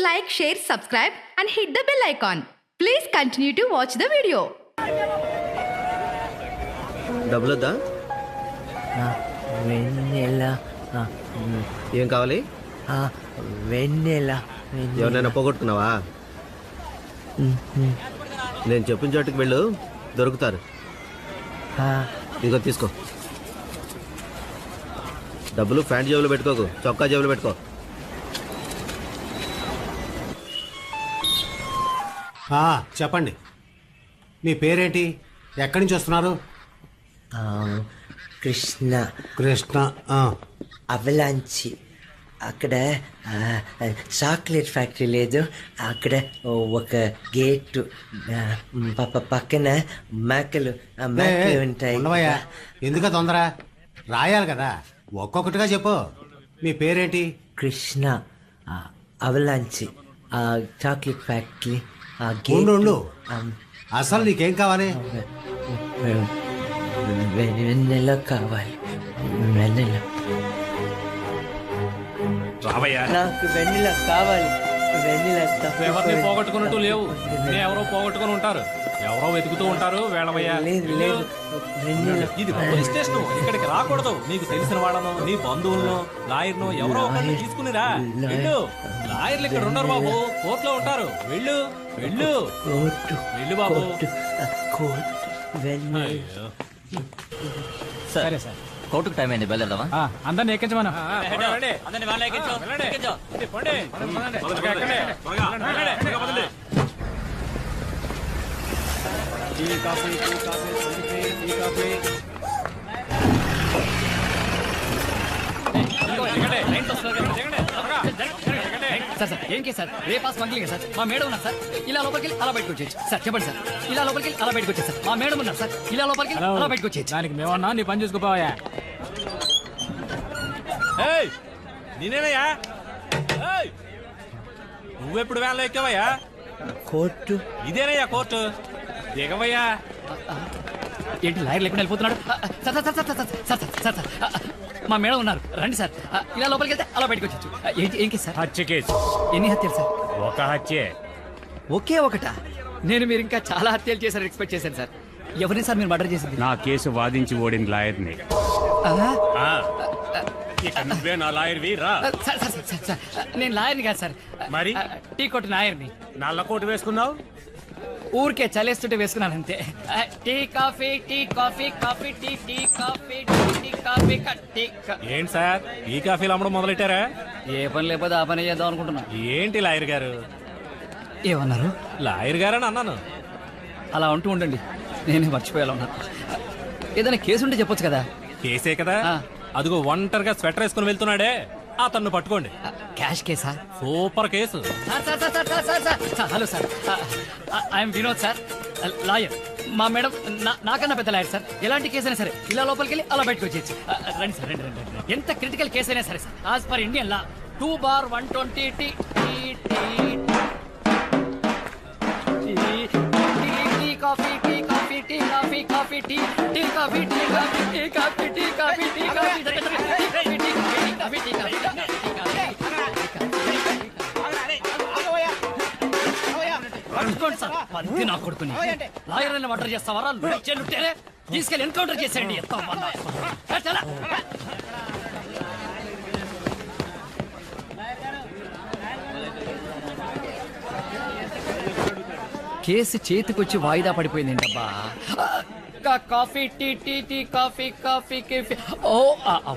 like, share, subscribe and hit the bell icon. Please continue to watch the video. డబ్బులొద్దా? వెన్నెల ఏం కావాలి? వెన్నెల ఎవరినైనా పోగొట్టుకున్నావా? నేను చెప్పిన చోటుకి వెళ్ళు, దొరుకుతారు. ఇదిగో తీసుకో. డబ్బులు ప్యాంట్ జేబులో పెట్టుకోకు, చొక్కా జేబులో పెట్టుకో. చెప్పండి, మీ పేరేంటి? ఎక్కడి నుంచి వస్తున్నారు? కృష్ణ. కృష్ణ. అవలాంచి. అక్కడ చాక్లెట్ ఫ్యాక్టరీ లేదు, అక్కడ ఒక గేటు పక్కన మేకలు ఉంటాయి. ఉండవయ్యా, ఎందుక తొందర? రాయాలి కదా, ఒక్కొక్కటిగా చెప్పు. మీ పేరేంటి? కృష్ణ. అవలాంచి chocolate factory. ఉండు, అసలు నీకేం కావాలి? వెన్నెల కావాలి. వెన్నెల. నాకు వెన్నెల కావాలి. వెన్నెల. ఎవరిని పోగొట్టుకున్నట్టు లేవు, ఎవరో పోగొట్టుకుని ఉంటారు, ఎవరో వెతుకుతూ ఉంటారు. వేళవయ్యా, లేదు. ఇది పోలీస్ స్టేషన్, ఇక్కడికి రాకూడదు. నీకు తెలిసిన వాళ్ళను, నీ బంధువులను, లాయర్ను ఎవరో ఒకరిని తీసుకునిరా. వెళ్ళు, లాయర్లు ఇక్కడ ఉండరు బాబు, కోర్టులో ఉంటారు. వెళ్ళు వెళ్ళు వెళ్ళు బాబు. సరే సార్, కోర్టుకు టైం అయింది, బయలుదేరదామా? అందరిని ఎక్కించమను. సార్ ఏం కేసు సార్? రేపా స్మగ్లింగ్ సార్. మా మేడం ఉన్నారు సార్, ఇలా లోపలికి అలా బయటకు వచ్చేయచ్చు సార్. చెప్పండి సార్, ఇలా లోపలికి అలా బయటకు వచ్చేది సార్. మా మేడం ఉన్నారు సార్, ఇలా లోపలికి అలా బయటకు వచ్చేయచ్చు. దానికి మేమన్నా నీ పని చూసుకోపోయా. నేనేనయ్యా, నువ్వెప్పుడు వ్యాన్లో ఎక్కావయ్యా? Court ఇదేనయ్యా court, దిగవయ్యా. ఏంటి లాయర్ లేకుండా వెళ్ళిపోతున్నాడు? Sir sir sir sir sir sir sir మా మేడం ఉన్నారు, రండి సార్. ఇలా లోపలికి వెళ్తే అలా బయటకు వచ్చేచ్చు. ఏంటి ఏం కేసు సార్? హత్య కేసు. ఎన్ని హత్యలు సార్? ఒక హత్యే. ఒకే ఒకటా? నేను మీరు ఇంకా చాలా హత్యలు చేశారు ఎక్స్పెక్ట్ చేశాను సార్. ఎవరిని సార్ మీరు మర్డర్ చేసింది? నా కేసు వాదించి ఓడిన లాయర్ని. నువ్వే నా లాయర్వి, రా. సార్ సార్ సార్ సార్ నేను లాయర్ని కాదు సార్, మరి టీ కొట్టు లాయర్ని. నల్ల కోటు వేసుకున్నావు? ఊరికే చలేస్తుంటే వేసుకున్నాను అంతే. Tea coffee, tea coffee, coffee tea, tea coffee, tea coffee, tea. ఏంటి సార్, ఈ కాఫీలు అమ్మడం మొదలెట్టారా? ఏ పని లేకపోతే ఆ పని చేద్దాం అనుకుంటున్నా. ఏంటి లాయర్ గారు? ఏమన్నారు? లాయర్ గారని అన్నాను. అలా ఉంటూ ఉండండి, నేనే మర్చిపోయేలా ఉన్నాను. ఏదైనా కేసు ఉంటే చెప్పొచ్చు కదా. కేసే కదా, అదిగో ఒంటరిగా స్వెటర్ వేసుకుని వెళ్తున్నాడే, అతన్ని పట్టుకోండి. క్యాష్ కేసా? Super case. Hello sir, I'm Vinod sir, lawyer. మా మేడం నాకన్నా పెద్ద లాయర్ సార్. ఎలాంటి కేసు అయినా సరే ఇలా లోపలికి వెళ్ళి అలా బయటకు వచ్చేయచ్చు. రండి సార్, రండి రండి. ఎంత క్రిటికల్ కేసు అయినా సరే sir, as per Indian law 2/120 tea coffee, tea coffee, tea coffee, coffee tea, tea coffee, tea coffee, tea coffee, tea coffee, tea coffee. పట్టుకోండి సార్, పంది నా కొడుకుని. లాయర్ అని మర్డర్ చేస్తావారా? లుట్టేరే తీసుకెళ్ళి ఎన్కౌంటర్ చేసేయండి. కేసు చేతికొచ్చి వాయిదా పడిపోయింది ఏంటబ్బా. Coffee, tea, tea, tea, coffee, coffee, coffee. ఓ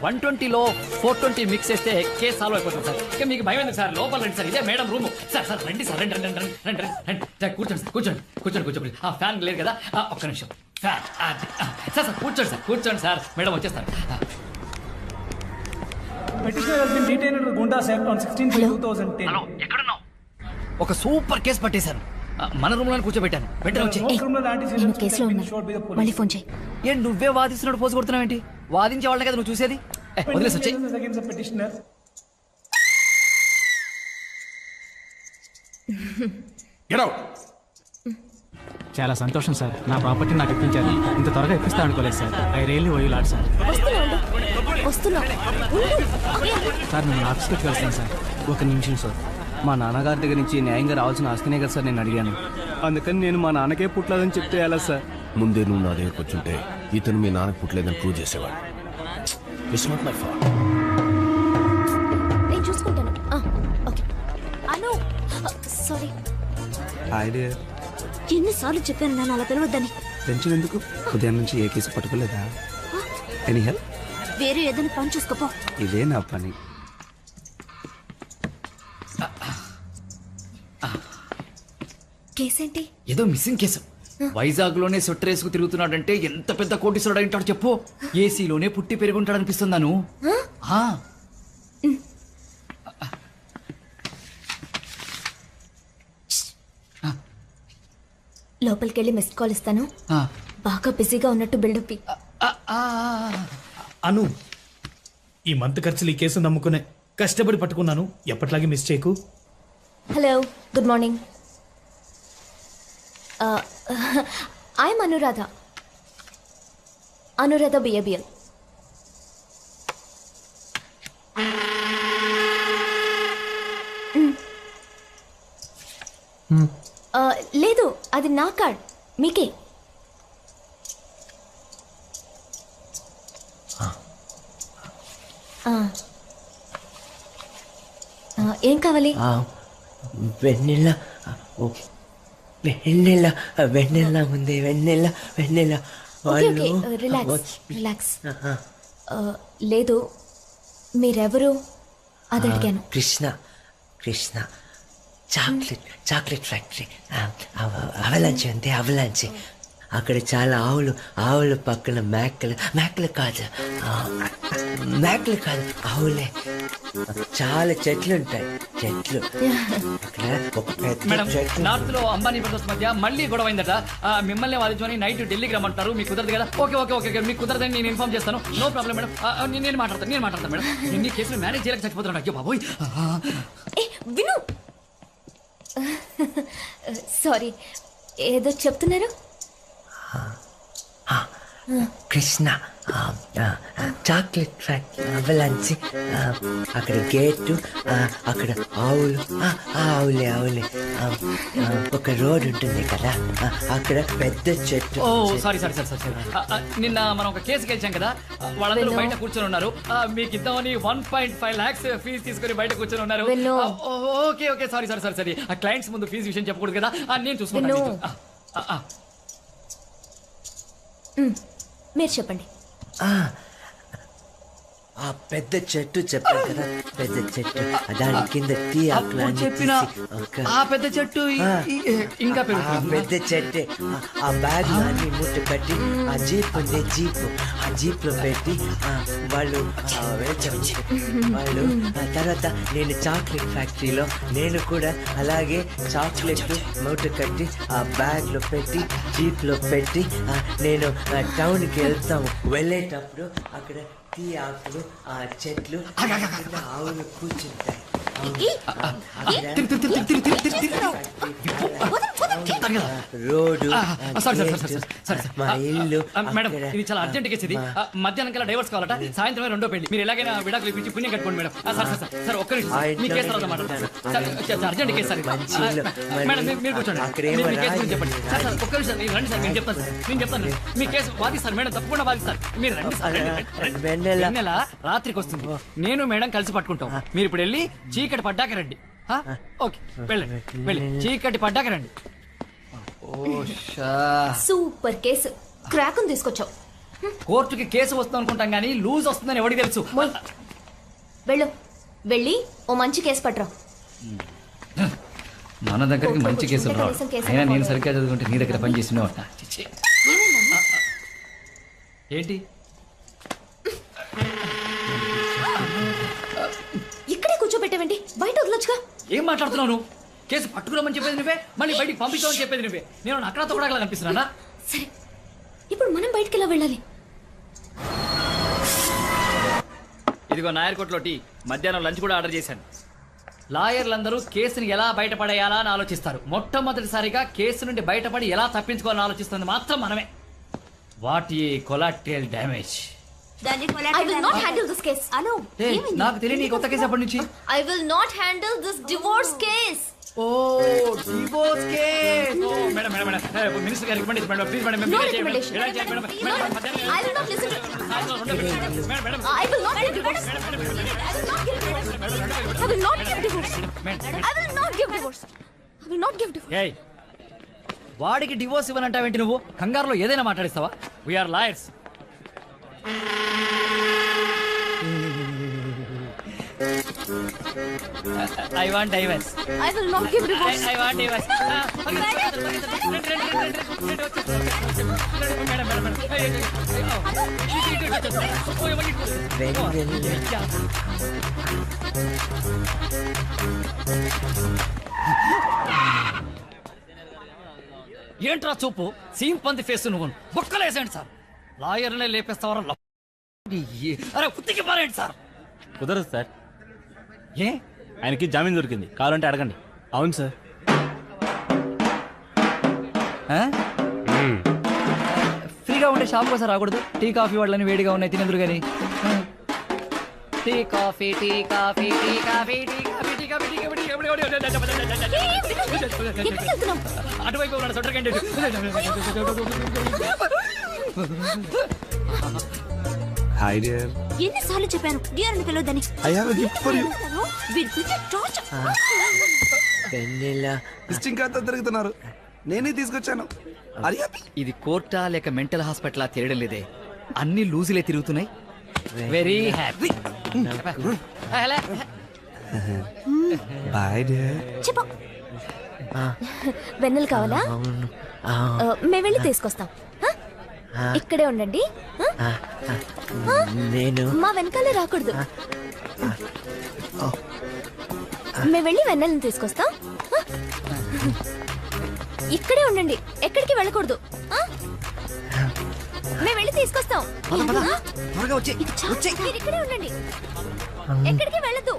120లో 420 మిక్స్ చేస్తే కేసు సాల్వ్ అయిపోతుంది సార్. ఇక మీకు భయం ఎందుకు సార్? లోపల రండి సార్, ఇదే మేడం రూమ్. సార్ సార్ రండి సార్, రండి రండి రండి రండి రండి సార్. కూర్చోండి సార్, కూర్చోండి కూర్చోండి కూర్చోండి. ఫ్యాన్ లేదు కదా, ఒక్క నిమిషం. ఫ్యాన్ సార్ సార్ కూర్చోండి సార్, కూర్చోండి సార్, మేడం వచ్చేస్తారు. ఒక సూపర్ కేసు పట్టేశారు. మన రూమ్ లో కూర్చోబెట్టాను. వెంటనే వచ్చి మళ్ళీ ఫోన్ చేయి. ఏంటి నువ్వే వాదిస్తున్నట్టు పోజు కొడుతున్నావేంటి? వాదించే వాళ్ళని కదా నువ్వు చూసేది. వదిలేసి వచ్చాయి. చాలా సంతోషం సార్, నా ప్రాపర్టీ నాకు ఇప్పించారు. ఇంత త్వరగా ఇప్పిస్తా అనుకోలేదు sir. I really owe you lot sir. వస్తున్నా సార్ నేను ఆఫీస్కి వెళ్తాను సార్. ఒక నిమిషం సార్. మా నాన్నగారి దగ్గర నుంచి న్యాయంగా రావాల్సిన ఆస్తినే కదా సార్ నేను అడిగాను. అందుకని నేను మా నాన్నకే పుట్టలేదని చెప్తే ఎలా సార్? ముందే నువ్వు నా దగ్గరకు వచ్చుంటే ఇతను మీ నాన్నకు పుట్టలేదని ప్రూవ్ చేసేవాడు. It's not my fault. నేను చూసుకుంటాను. ఓకే. అను సారీ. ఎన్నిసార్లు చెప్పాను నన్ను అలా పిలవద్దని. టెన్షన్ ఎందుకు? ఉదయం నుంచి ఏ కేసు పట్టుకోలేదా? Any help? వేరే ఏదైనా పని చూసుకోపో. ఇదే నా పని. కేసేంటి? ఏదో మిస్సింగ్ కేసు. వైజాగ్ లోనే స్వెటర్ వేసుకు తిరుగుతున్నాడంటే ఎంత పెద్ద కోటీశ్వరుడు అయింటాడు చెప్పు. ఏసీలోనే పుట్టి పెరుగుంటాడు అనిపిస్తుందాను. లోపలికెళ్ళి మిస్డ్ కాల్ ఇస్తాను. బాగా బిజీగా ఉన్నట్టు బిల్డప్. అను, ఈ మంత్ ఖర్చులు ఈ కేసు నమ్ముకునే కష్టపడి పట్టుకున్నాను. ఎప్పట్లాగే మిస్ చేయకు. Hello, good morning. I'm Anuradha. Anuradha BABL. లేదు, అది నా కార్డ్. మీకే. ఏం కావాలి? వెన్నెల. వెన్నెల వెన్నెల ఉంది. వెన్నెల వెన్నెల. Okay okay, relax relax. లేదు, మీరెవరు అది అడిగాను. Krishna. Krishna chocolate factory. Avalanche అంతే, అవలాంచి. అక్కడ చాలా ఆవులు పక్కన మేకలు కాదు ఆవులే. చాలా చెట్లు ఉంటాయి. అక్కడ ఒక పెద్ద చెట్టు. నార్త్ లో అంబానీ బ్రదర్స్ మధ్య మళ్ళీ గొడవ అయిందట. మిమ్మల్ని వాదించుకొని నైట్ ఢిల్లీకి రమ్మంటారు. మీకు కుదరదు కదా? ఓకే ఓకే ఓకే, మీకు కుదరదని నేను ఇన్ఫార్మ్ చేస్తాను. No problem madam. నేను మాట్లాడతాను మేడం. నేను ఈ కేసులో మేనేజ్ చేయలేక చచ్చిపోతున్నాను. అయ్యో బాబోయ్. విను. సారీ, ఏదో చెప్తున్నారు. Krishna chocolate factory, అవలాంచి. అక్కడ గేటు, అక్కడ ఆవులే. ఒక రోడ్ ఉంటుంది కదా, అక్కడ పెద్ద చెట్టు. ఓ సారీ. నిన్న మనం ఒక కేసు గెలిచాం కదా, వాళ్ళందరూ బయట కూర్చొని ఉన్నారు. మీకు ఇద్దామని 1.5 lakhs ఫీజు తీసుకుని బయట కూర్చొని ఉన్నారు. Okay sorry. ఆ క్లయింట్స్ ముందు ఫీజు విషయం చెప్పకూడదు కదా. నేను చూసుకుంటాను. మీరు చెప్పండి. ఆ పెద్ద చెట్టు చెప్పాను కదా, పెద్ద చెట్టు. దాని కింద టీ ఆకులు చెప్పిన ఆ పెద్ద చెట్టు ఇంకా పెద్ద చెట్టే. ఆ బ్యాగ్ అన్ని మూట కట్టి ఆ జీప్ ఉంది, ఆ జీప్ లో పెట్టి వాళ్ళు తర్వాత నేను చాక్లెట్ ఫ్యాక్టరీలో నేను కూడా అలాగే చాక్లెట్ మూట కట్టి ఆ బ్యాగ్ లో పెట్టి జీప్ లో పెట్టి నేను టౌన్కి వెళ్తాము. వెళ్ళేటప్పుడు అక్కడ టీ ఆకులు, ఆ చెట్లు, ఆవులు కూర్చుంటాయి. రోడ్డు, మా ఇల్లు. మేడం, ఇది చాలా అర్జెంట్ కేసు. ఇది మధ్యాహ్నం కల్లా డైవర్స్ కావాలట. సాయంత్రమే రెండో పెళ్లి. మీరు ఎలాగైనా విడాకులు ఇప్పించి పుణ్యం కట్టుకోండి మేడం. సార్ ఒక్క నిమిషం, మీ కేసు తర్వాత మాట్లాడతారు. Urgent case sir. మేడం మీరు కూర్చోండి. మీ కేసు గురించి చెప్పండి. సార్ ఒక్క నిమిషం, మీరు రండి సార్. నేను చెప్తాను. మీ కేసు వాదిస్తారు మేడం, తప్పకుండా వాదిస్తారు. మీరు రండి సార్. వెన్నెల రాత్రికి వస్తుంది. నేను మేడం కలిసి పట్టుకుంటాం. మీరు ఇప్పుడు వెళ్ళి చీకటి పడ్డాక రండి. ఓకే, వెళ్ళి చీకటి పడ్డాక రండి. Super case. క్రాకుని తీసుకొచ్చావు. కోర్టుకి కేసు వస్తుంది అనుకుంటాం కానీ లూజ్ వస్తుందని ఎవరికి తెలుసు? వెళ్ళి ఓ మంచి కేసు పట్టరా. మన దగ్గరికి మంచి కేసులు రావు. అయినా నేను సరిగ్గా చదువుకుంటే నీ దగ్గర పని చేసిన ఏంటి? ఇక్కడే కూర్చోబెట్టావేంటి? బయట వదలొచ్చుగా. ఏం మాట్లాడుతున్నావు నువ్వు? కేసు పట్టుకురామని చెప్పేది నువ్వే, మళ్ళీ బయటికి పంపించామని చెప్పేది నువ్వే. నేను అక్కడ తొక్కడాగా కనిపిస్తున్నానా? సరే, ఇప్పుడు మనం బయటికి ఎలా వెళ్ళాలి? ఇదిగో నాయర్కోట్లో టీ. మధ్యాహ్నం లంచ్ కూడా ఆర్డర్ చేశాను. లాయర్లందరూ కేసుని ఎలా బయటపడేయాలా అని ఆలోచిస్తారు. మొట్టమొదటిసారిగా కేసు నుండి బయటపడి ఎలా తప్పించుకోవాలని ఆలోచిస్తుంది మాత్రం మనమే. What a collateral damage. I will not handle this case. అను నాకు తెలియని ఈ కొత్త కేసు ఎప్పటి నుంచి? I will not handle this divorce case. ఓ డివోర్స్ కేస్. ఓ మేడం మేడం మేడం మినిస్టర్ గారికి recommendation madam please madam No recommendation. I will not listen to. I will not give divorce. I will not give divorce. I will not give divorce. I will not give divorce. ఏయ్ వాడికి divorce ఇవ్వనంటావేంటి నువ్వు? కంగారులో ఏదైనా మాట్లాడిస్తావా? We are lawyers. I want divorce. I will not give divorce. I want divorce. ఏంట్రా చూపు seam పంది face నువ్వు బుక్కలేసేయండి సార్. లాయర్నే లేపేస్తావరా? అరే ఉత్తికి పారేయండి సార్. కుదరదు సార్, ఏ ఆయనకి జామీన్ దొరికింది, కావాలంటే అడగండి. అవును సార్. ఫ్రీగా ఉండే షాప్ కోసం రాకూడదు? టీ కాఫీ వాళ్ళని వేడిగా ఉన్నాయి తినేందుకు కానీ. Tea coffee tea coffee tea coffee tea coffee tea coffee tea coffee ఎక్కడికి వెళ్తున్నావు? అటువైపు ఉన్నాడు సొంటర్ క్యాండిడేట్. Hi dear. ఎన్నిసార్లు చెప్పాను డియర్ అని పిలవద్దని. I have a gift for you. వీరి పిలిచే టార్చర్. వెన్నెల విజిటింగ్ కార్డ్ తిరుగుతున్నారు, నేనే తీసుకొచ్చాను. అరే ఇది కోర్టా లేక మెంటల్ హాస్పిటల్ తెలియడం లేదే, అన్ని లూజులే తిరుగుతున్నాయి. Very happy. Bye dear. చెప్పు. వెన్నెల కావాలా? మేము వెళ్ళి తీసుకొస్తాం. ఇక్కడే ఉండండి. నేను మా వెనకాలే రాకూడదు. మేము వెళ్ళి వెన్నెలను తీసుకొస్తాం. ఇక్కడే ఉండండి, ఎక్కడికి వెళ్ళకూడదు. మేము వెళ్ళి తీసుకొస్తాం. మీరు ఇక్కడే ఉండండి, ఎక్కడికి వెళ్ళదు.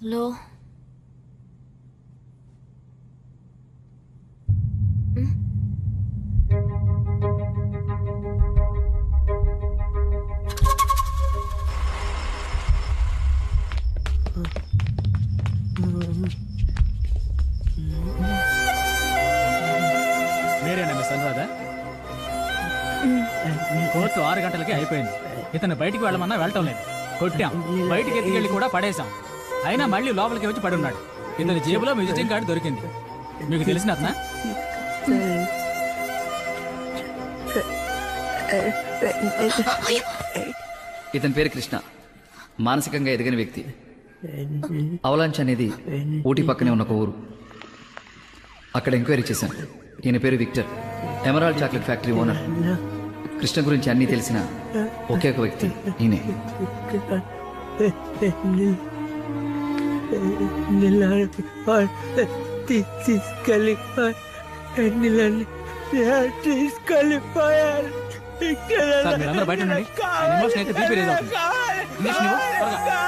హలో, మీరేనా మిస్ అనురాధ? కోర్టు 6 గంటలకి అయిపోయింది. ఇతను బయటికి వెళ్ళమన్నా వెళ్ళటం లేదు. కొట్టాం, బయటికి ఎత్తుకెళ్ళి కూడా పడేశాం. అయినా మళ్ళీ లోపలికి వచ్చి పడున్నాడు. ఇతని జేబులో విజిటింగ్ కార్డు దొరికింది. మీకు తెలిసిన అతనా? ఇతని పేరు కృష్ణ, మానసికంగా ఎదిగిన వ్యక్తి. అవలాంచ్ అనేది ఊటీ పక్కనే ఉన్న ఒక ఊరు. అక్కడ ఎంక్వైరీ చేశాను. ఈయన పేరు Victor, Emerald chocolate factory owner. Krishna గురించి అన్నీ తెలిసిన ఒకే ఒక వ్యక్తి ఈయనే. తీసుకెళ్ళిపోయారు. సార్ మీరందరూ బయట ఉండండి. ఆయన ఎమోషన్ అయితే బీపీ రేజ్ అవుతుంది. ఇంజెక్షన్ ఇవ్వు, త్వరగా.